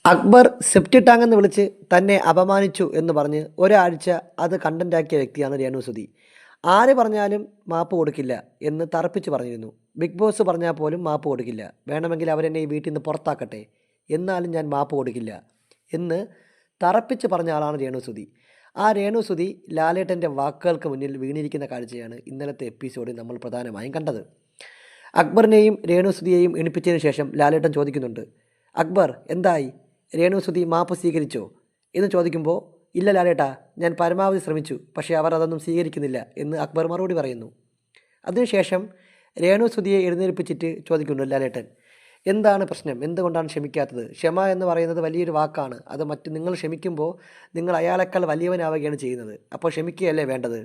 Akbar സെപ്റ്റി tank എന്ന് വിളിച്ച് തന്നെ അപമാനിച്ചു എന്ന് പറഞ്ഞ് ഒരാഴ്ച അത് കണ്ടന്റാക്കിയ വ്യക്തിയാണ് രേണുസുതി. ആര് പറഞ്ഞാലും മാപ്പ് കൊടുക്കില്ല എന്ന് തറപ്പിച്ച് പറഞ്ഞിരുന്നു. ബിഗ് ബോസ് പറഞ്ഞാൽ പോലും മാപ്പ് കൊടുക്കില്ല, വേണമെങ്കിൽ അവരെന്നെ ഈ വീട്ടിൽ നിന്ന് പുറത്താക്കട്ടെ, എന്നാലും ഞാൻ മാപ്പ് കൊടുക്കില്ല എന്ന് തറപ്പിച്ച് പറഞ്ഞ ആളാണ് രേണുസുതി. ആ രേണുസുതി ലാലേട്ടൻ്റെ വാക്കുകൾക്ക് മുന്നിൽ വീണിരിക്കുന്ന കാഴ്ചയാണ് ഇന്നലത്തെ എപ്പിസോഡിൽ നമ്മൾ പ്രധാനമായും കണ്ടത്. അക്ബറിനെയും രേണുസുതിയെയും എണിപ്പിച്ചതിന് ശേഷം ലാലേട്ടൻ ചോദിക്കുന്നുണ്ട്, അക്ബർ എന്തായി, രേണുസുതി മാപ്പ് സ്വീകരിച്ചോ എന്ന് ചോദിക്കുമ്പോൾ, ഇല്ല ലാലേട്ടാ, ഞാൻ പരമാവധി ശ്രമിച്ചു, പക്ഷേ അവർ അതൊന്നും സ്വീകരിക്കുന്നില്ല എന്ന് അക്ബർ മറുപടി പറയുന്നു. അതിനുശേഷം രേണുസുതിയെ എഴുന്നേൽപ്പിച്ചിട്ട് ചോദിക്കുന്നുണ്ട് ലാലേട്ടൻ, എന്താണ് പ്രശ്നം, എന്തുകൊണ്ടാണ് ക്ഷമിക്കാത്തത്? ക്ഷമ എന്ന് പറയുന്നത് വലിയൊരു വാക്കാണ്. അത് നിങ്ങൾ ക്ഷമിക്കുമ്പോൾ നിങ്ങൾ അയാളെക്കാൾ വലിയവനാവുകയാണ് ചെയ്യുന്നത്. അപ്പോൾ ക്ഷമിക്കുകയല്ലേ വേണ്ടത്?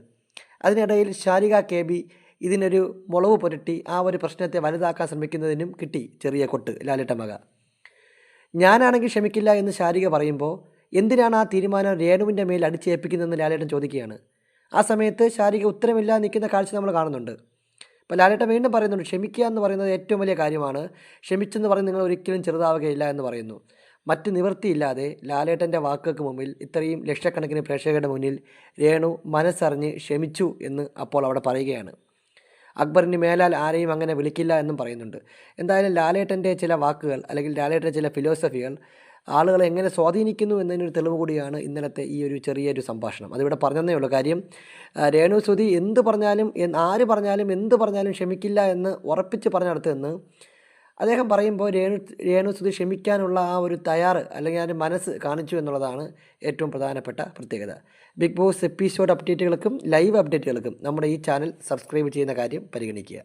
അതിനിടയിൽ ശാരിക കെ ബി ഇതിനൊരു മുളവ് പുരട്ടി ആ ഒരു പ്രശ്നത്തെ വലുതാക്കാൻ ശ്രമിക്കുന്നതിനും കിട്ടി ചെറിയ കൊട്ട് ലാലേട്ട മക. ഞാനാണെങ്കിൽ ക്ഷമിക്കില്ല എന്ന് ശാരിക പറയുമ്പോൾ, എന്തിനാണ് ആ തീരുമാനം രേണുവിൻ്റെ മേൽ അടിച്ചേൽപ്പിക്കുന്നതെന്ന് ലാലേട്ടൻ ചോദിക്കുകയാണ്. ആ സമയത്ത് ശാരിക ഉത്തരമില്ലാതെ നിൽക്കുന്ന കാഴ്ച നമ്മൾ കാണുന്നുണ്ട്. അപ്പോൾ ലാലേട്ടൻ വീണ്ടും പറയുന്നുണ്ട്, ക്ഷമിക്കുക എന്ന് പറയുന്നത് ഏറ്റവും വലിയ കാര്യമാണ്, ക്ഷമിച്ചെന്ന് പറഞ്ഞ് നിങ്ങൾ ഒരിക്കലും ചെറുതാവുകയില്ല എന്ന് പറയുന്നു. മറ്റ് നിവൃത്തിയില്ലാതെ ലാലേട്ടൻ്റെ വാക്കുകൾക്ക് മുമ്പിൽ ഇത്രയും ലക്ഷക്കണക്കിന് പ്രേക്ഷകരുടെ മുന്നിൽ രേണു മനസ്സറിഞ്ഞ് ക്ഷമിച്ചു എന്ന് അപ്പോൾ അവിടെ പറയുകയാണ്. അക്ബറിന് മേലാൽ ആരെയും അങ്ങനെ വിളിക്കില്ല എന്നും പറയുന്നുണ്ട്. എന്തായാലും ലാലേട്ടൻ്റെ ചില വാക്കുകൾ അല്ലെങ്കിൽ ലാലേട്ടൻ്റെ ചില ഫിലോസഫികൾ ആളുകളെ എങ്ങനെ സ്വാധീനിക്കുന്നു എന്നതിനൊരു തെളിവ് കൂടിയാണ് ഇന്നലത്തെ ഈ ഒരു ചെറിയൊരു സംഭാഷണം. അതിവിടെ പറഞ്ഞതേ ഉള്ളൂ. കാര്യം രേണുസുതി എന്ത് പറഞ്ഞാലും ആര് പറഞ്ഞാലും എന്ത് പറഞ്ഞാലും ക്ഷമിക്കില്ല എന്ന് ഉറപ്പിച്ച് പറഞ്ഞെടുത്ത് നിന്ന് അദ്ദേഹം പറയുമ്പോൾ രേണുസുതി ക്ഷമിക്കാനുള്ള ആ ഒരു അല്ലെങ്കിൽ ആ ഒരു മനസ്സ് കാണിച്ചു എന്നുള്ളതാണ് ഏറ്റവും പ്രധാനപ്പെട്ട പ്രത്യേകത. ബിഗ് ബോസ് എപ്പിസോഡ് അപ്ഡേറ്റുകൾക്കും ലൈവ് അപ്ഡേറ്റുകൾക്കും നമ്മുടെ ഈ ചാനൽ സബ്സ്ക്രൈബ് ചെയ്യുന്ന കാര്യം പരിഗണിക്കുക.